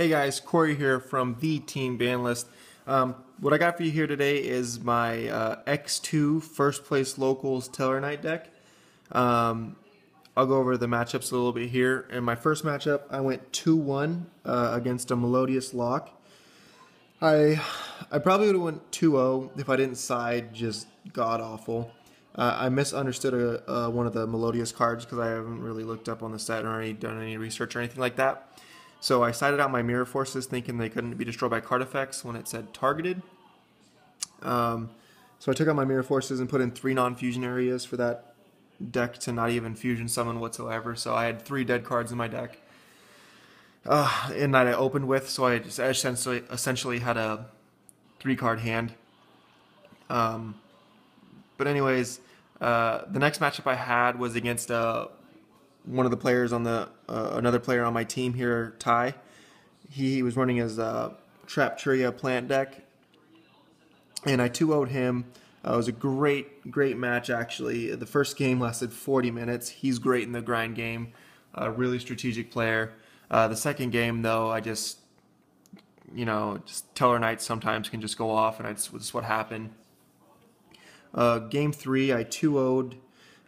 Hey guys, Corey here from the Team Ban List. What I got for you here today is my X2 first place locals Tellarknight deck. I'll go over the matchups a little bit here. In my first matchup, I went 2-1 against a Melodious Lock. I probably would have went 2-0 if I didn't side just god awful. I misunderstood one of the Melodious cards because I haven't really looked up on the set or done any research or anything like that. So I sided out my Mirror Forces thinking they couldn't be destroyed by card effects when it said targeted. So I took out my Mirror Forces and put in 3 non-fusion areas for that deck to not even fusion summon whatsoever. So I had 3 dead cards in my deck. And that I opened with, so I essentially had a 3-card hand. But anyways, the next matchup I had was against one of the players on the another player on my team here, Ty. He was running his Trapturia plant deck, and I 2-0'd him. It was a great match actually. The first game lasted 40 minutes. He's great in the grind game, really strategic player. The second game though, just Tellarknight sometimes can just go off, and that's what happened. Game 3, I 2-0'd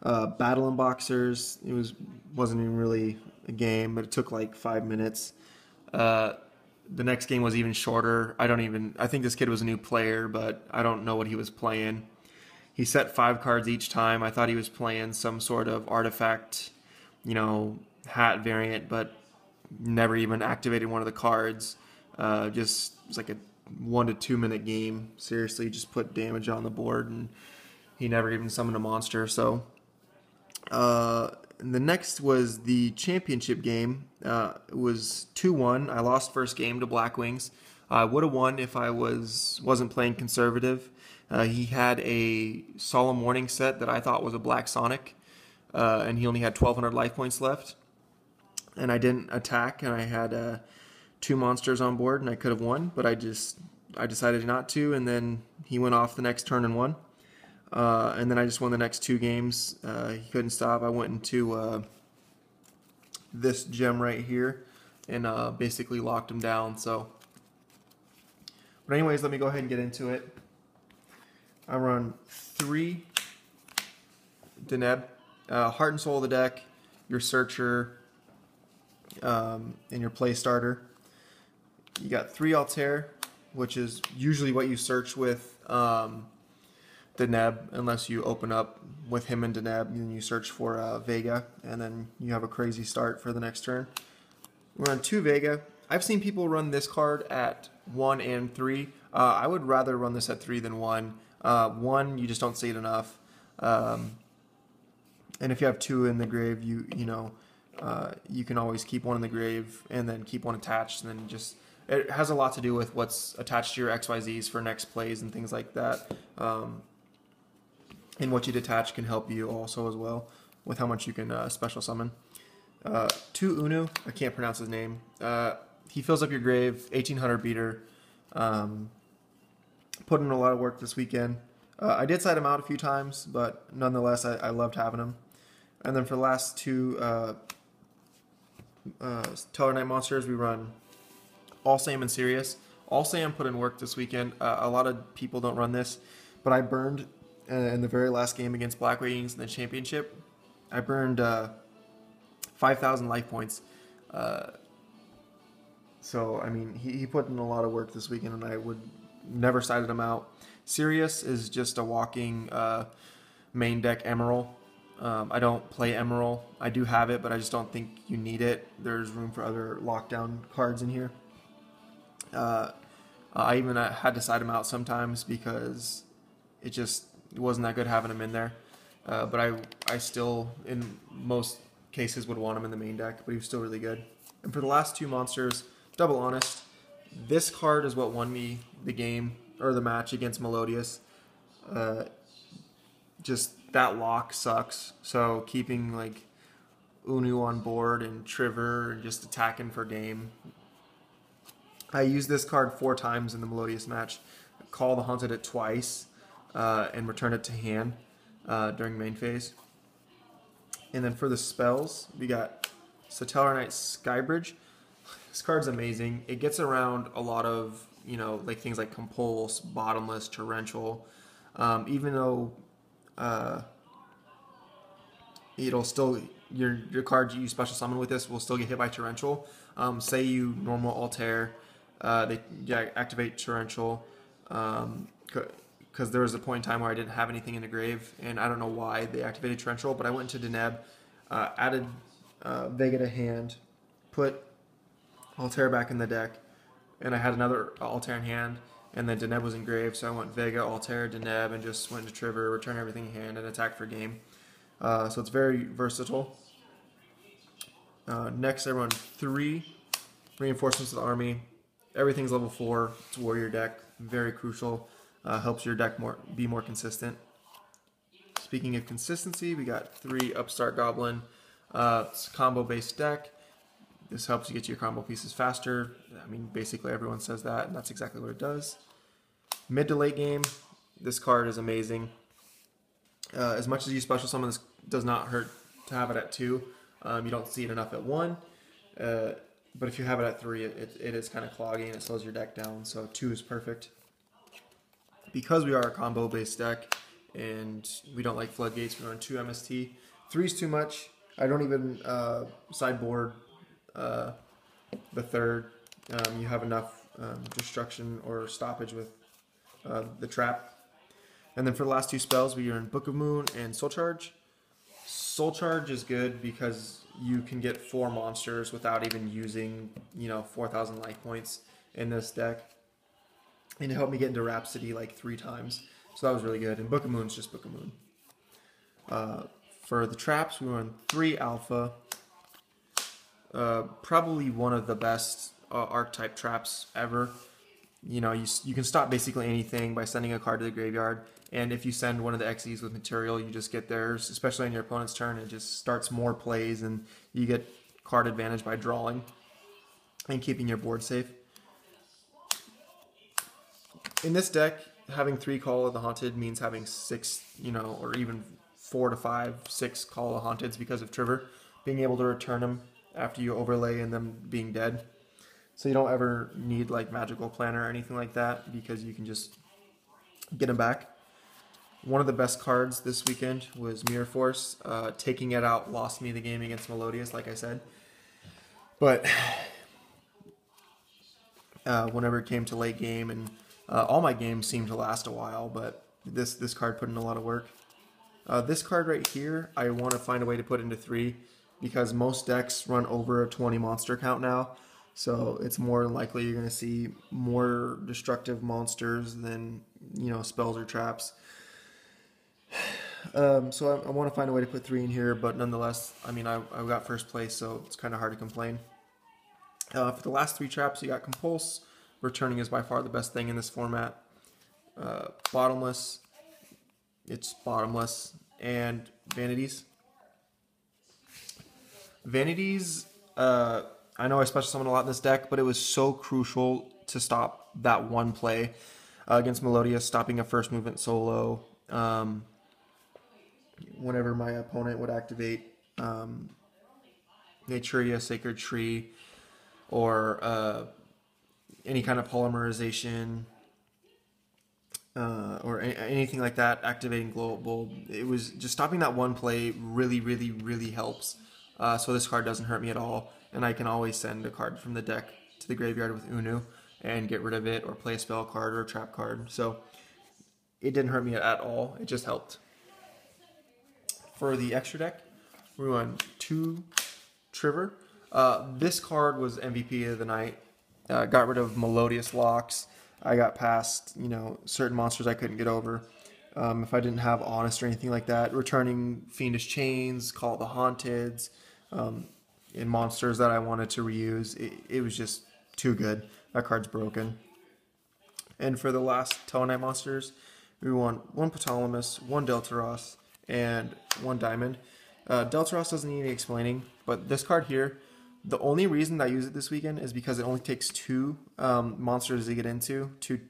Battle Unboxers. It wasn't even really a game, but it took like 5 minutes. The next game was even shorter. I think this kid was a new player, but I don't know what he was playing. He set 5 cards each time. I thought he was playing some sort of artifact, hat variant, but never even activated one of the cards. It was like a 1 to 2 minute game. Seriously, just put damage on the board, and he never even summoned a monster. So the next was the championship game. It was 2-1. I lost first game to Black Wings. I would have won if I wasn't playing conservative. He had a Solemn Warning set that I thought was a Black Sonic, and he only had 1,200 life points left. And I didn't attack, and I had 2 monsters on board, and I could have won, but I decided not to, and then he went off the next turn and won. And then I just won the next 2 games. He couldn't stop. I went into this gem right here and basically locked him down. But anyways, let me go ahead and get into it. I run 3 Deneb, Heart and Soul of the deck, your Searcher, and your Play Starter. You got 3 Altair, which is usually what you search with Deneb, unless you open up with him and Deneb, and then you search for Vega, and then you have a crazy start for the next turn. We run 2 Vega. I've seen people run this card at 1 and 3. I would rather run this at 3 than 1. 1, you just don't see it enough. And if you have 2 in the grave, you can always keep 1 in the grave and then keep 1 attached, and then it has a lot to do with what's attached to your XYZs for next plays and things like that. And what you detach can help you also as well with how much you can special summon. 2 Unu, I can't pronounce his name. He fills up your grave, 1800 beater. Put in a lot of work this weekend. I did side him out a few times, but nonetheless, I loved having him. And then for the last 2 Tellarknight monsters, we run All Sam and Sirius. All Sam put in work this weekend. A lot of people don't run this, but I burned in the very last game against Black Wings in the championship. I burned 5,000 life points. So, I mean, he put in a lot of work this weekend, and I would never sided him out. Sirius is just a walking main deck Emerald. I don't play Emerald. I do have it, but I just don't think you need it. There's room for other lockdown cards in here. I even had to side him out sometimes because it wasn't that good having him in there. But I still, in most cases, would want him in the main deck, but he was still really good. And for the last 2 monsters, Double Honest. This card is what won me the game, or the match against Melodious. Just that lock sucks. So keeping like Unu on board and Triver and just attacking for game. I used this card 4 times in the Melodious match. Call the Haunted it twice and return it to hand during main phase. And then for the spells, we got Tellarknight Skybridge. This card's amazing. It gets around a lot of, like things like Compulse, Bottomless, Torrential. Even though it'll still, your card you special summon with this will still get hit by Torrential. Say you normal Altair, they activate Torrential. Because there was a point in time where I didn't have anything in the grave, and I don't know why they activated Torrential, but I went into Deneb, added Vega to hand, put Altair back in the deck, and I had another Altair in hand, and then Deneb was engraved, so I went Vega, Altair, Deneb, and just went to Trigger, return everything in hand, and attack for game. So it's very versatile. Next, I run 3 reinforcements to the army. Everything's level 4. It's a warrior deck, very crucial. Helps your deck be more consistent. Speaking of consistency, we got 3 Upstart Goblin. It's a combo-based deck. This helps you get your combo pieces faster. I mean, basically everyone says that, and that's exactly what it does. Mid to late game, this card is amazing. As much as you special summon, this does not hurt to have it at 2. You don't see it enough at 1. But if you have it at 3, it is kind of clogging and it slows your deck down, so 2 is perfect. Because we are a combo-based deck and we don't like floodgates, we run 2 MST. 3 is too much. I don't even sideboard the 3rd. You have enough destruction or stoppage with the trap. And then for the last 2 spells, we run Book of Moon and Soul Charge. Soul Charge is good because you can get 4 monsters without even using 4,000 life points in this deck. And it helped me get into Rhapsody like 3 times. So that was really good. And Book of Moon's just Book of Moon. For the traps, we run 3 Alpha. Probably one of the best archetype traps ever. You can stop basically anything by sending a card to the graveyard. And if you send one of the XEs with material, you just get theirs, especially on your opponent's turn. It just starts more plays, and you get card advantage by drawing and keeping your board safe. In this deck, having 3 Call of the Haunted means having 6, or even 4 to 5, 6 Call of the Haunteds because of Trigger. Being able to return them after you overlay and them being dead. So you don't ever need like Magical Planner or anything like that because you can just get them back. One of the best cards this weekend was Mirror Force. Taking it out lost me the game against Melodious, like I said. But whenever it came to late game, and all my games seemed to last a while, but this card put in a lot of work. This card right here, I want to find a way to put into 3 because most decks run over a 20 monster count now. So it's more likely you're going to see more destructive monsters than spells or traps. So I want to find a way to put 3 in here, but nonetheless, I mean, I got first place, so it's kind of hard to complain. For the last 3 traps, you got Compulse. Returning is by far the best thing in this format. Bottomless. It's Bottomless. And Vanities. Vanities, I know I special summoned a lot in this deck, but it was so crucial to stop that one play against Melodious, stopping a first movement solo. Whenever my opponent would activate Naturia, Sacred Tree, or any kind of polymerization, or anything like that, activating Global, it was just stopping that one play really, really, really helps. So this card doesn't hurt me at all, and I can always send a card from the deck to the graveyard with Unu and get rid of it, or play a spell card or a trap card. So it didn't hurt me at all, it just helped. For the extra deck, we run 2 Trigger. This card was MVP of the night. Got rid of Melodious locks. I got past, certain monsters I couldn't get over. If I didn't have Honest or anything like that, returning Fiendish Chains, Call of the Haunteds, and monsters that I wanted to reuse, it was just too good. That card's broken. And for the last Tellarknight monsters, we want 1 Ptolemy, 1 Deltaros, and 1 Diamond. Deltaros doesn't need any explaining, but this card here, the only reason I use it this weekend is because it only takes 2 monsters to get into, 2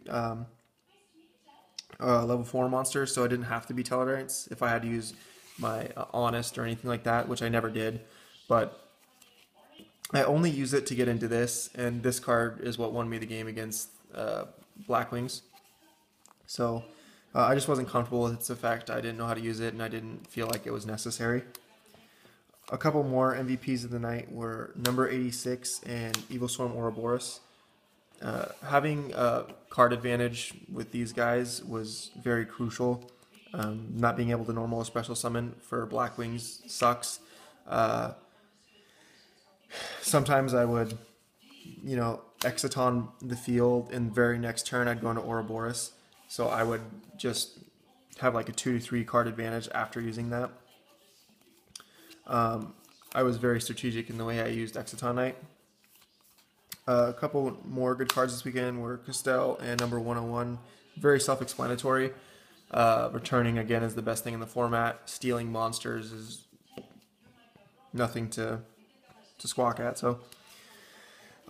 level 4 monsters, so I didn't have to be Tellarknights if I had to use my Honest or anything like that, which I never did. But I only use it to get into this, and this card is what won me the game against Blackwings. So I just wasn't comfortable with its effect. I didn't know how to use it, and I didn't feel like it was necessary. A couple more MVPs of the night were number 86 and Evil Storm Ouroboros. Having a card advantage with these guys was very crucial. Not being able to normal or special summon for Blackwings sucks. Sometimes I would, Exiton the field, and the very next turn I'd go into Ouroboros. So I would just have like a 2 to 3 card advantage after using that. I was very strategic in the way I used Tellarknight. A couple more good cards this weekend were Castell and number 101. Very self-explanatory. Returning again is the best thing in the format. Stealing monsters is nothing to squawk at. So,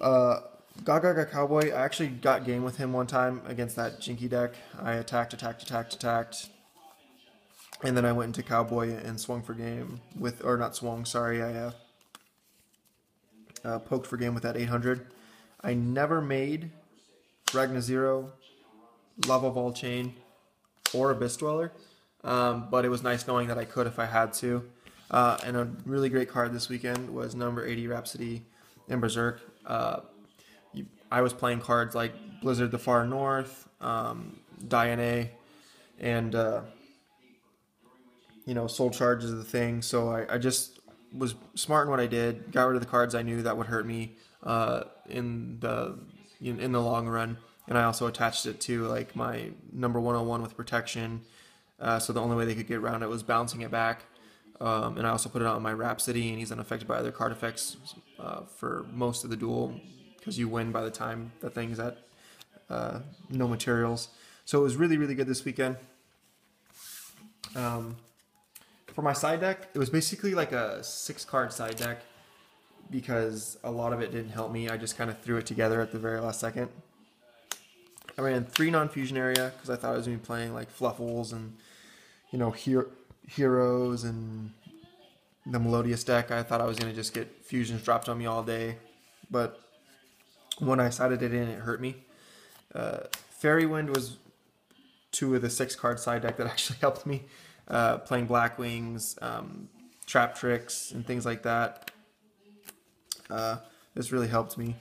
Gaga Cowboy, I actually got game with him one time against that Jinky deck. I attacked, and then I went into Cowboy and swung for game with, or not swung, sorry, I poked for game with that 800. I never made Ragna Zero, Lava Vol Chain, or Abyss Dweller, but it was nice knowing that I could if I had to. And a really great card this weekend was number 80 Rhapsody and Berserk. I was playing cards like Blizzard the Far North, Diane, and Soul Charge is the thing. So I just was smart in what I did. Got rid of the cards I knew that would hurt me in the long run, and I also attached it to like my number 101 with protection. So the only way they could get around it was bouncing it back. And I also put it on my Rhapsody, and he's unaffected by other card effects for most of the duel, because you win by the time the thing's at no materials. So it was really, really good this weekend. For my side deck, it was basically like a 6-card side deck, because a lot of it didn't help me. I just kind of threw it together at the very last second. I ran 3 non-fusion area, because I thought I was going to be playing like Fluffles and, Heroes and the Melodious deck. I thought I was going to just get fusions dropped on me all day, but when I sided it in, it hurt me. Fairy Wind was 2 of the 6-card side deck that actually helped me. Playing Blackwings, Trap Tricks, and things like that. This really helped me.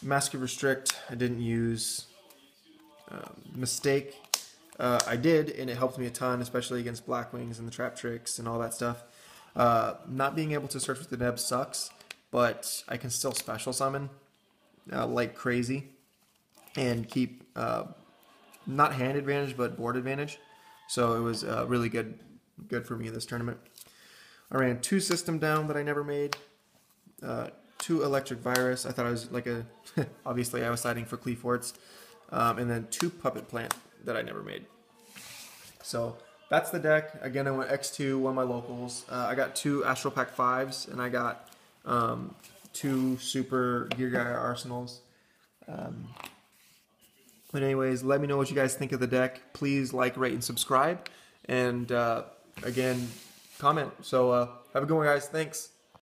Mask of Restrict, I didn't use. Mistake, I did, and it helped me a ton, especially against Blackwings and the Trap Tricks and all that stuff. Not being able to search with the Neb sucks, but I can still special summon like crazy and keep not hand advantage, but board advantage. So it was really good for me this tournament. I ran 2 System Down that I never made, 2 Electric Virus. I thought I was like obviously I was siding for Cleaforts, and then 2 Puppet Plant that I never made. So that's the deck. Again, I went X2, won my locals. I got 2 Astral Pack 5s, and I got 2 Super Gear Guy Arsenals. But anyways, let me know what you guys think of the deck. Please like, rate, and subscribe. And again, comment. So have a good one, guys. Thanks.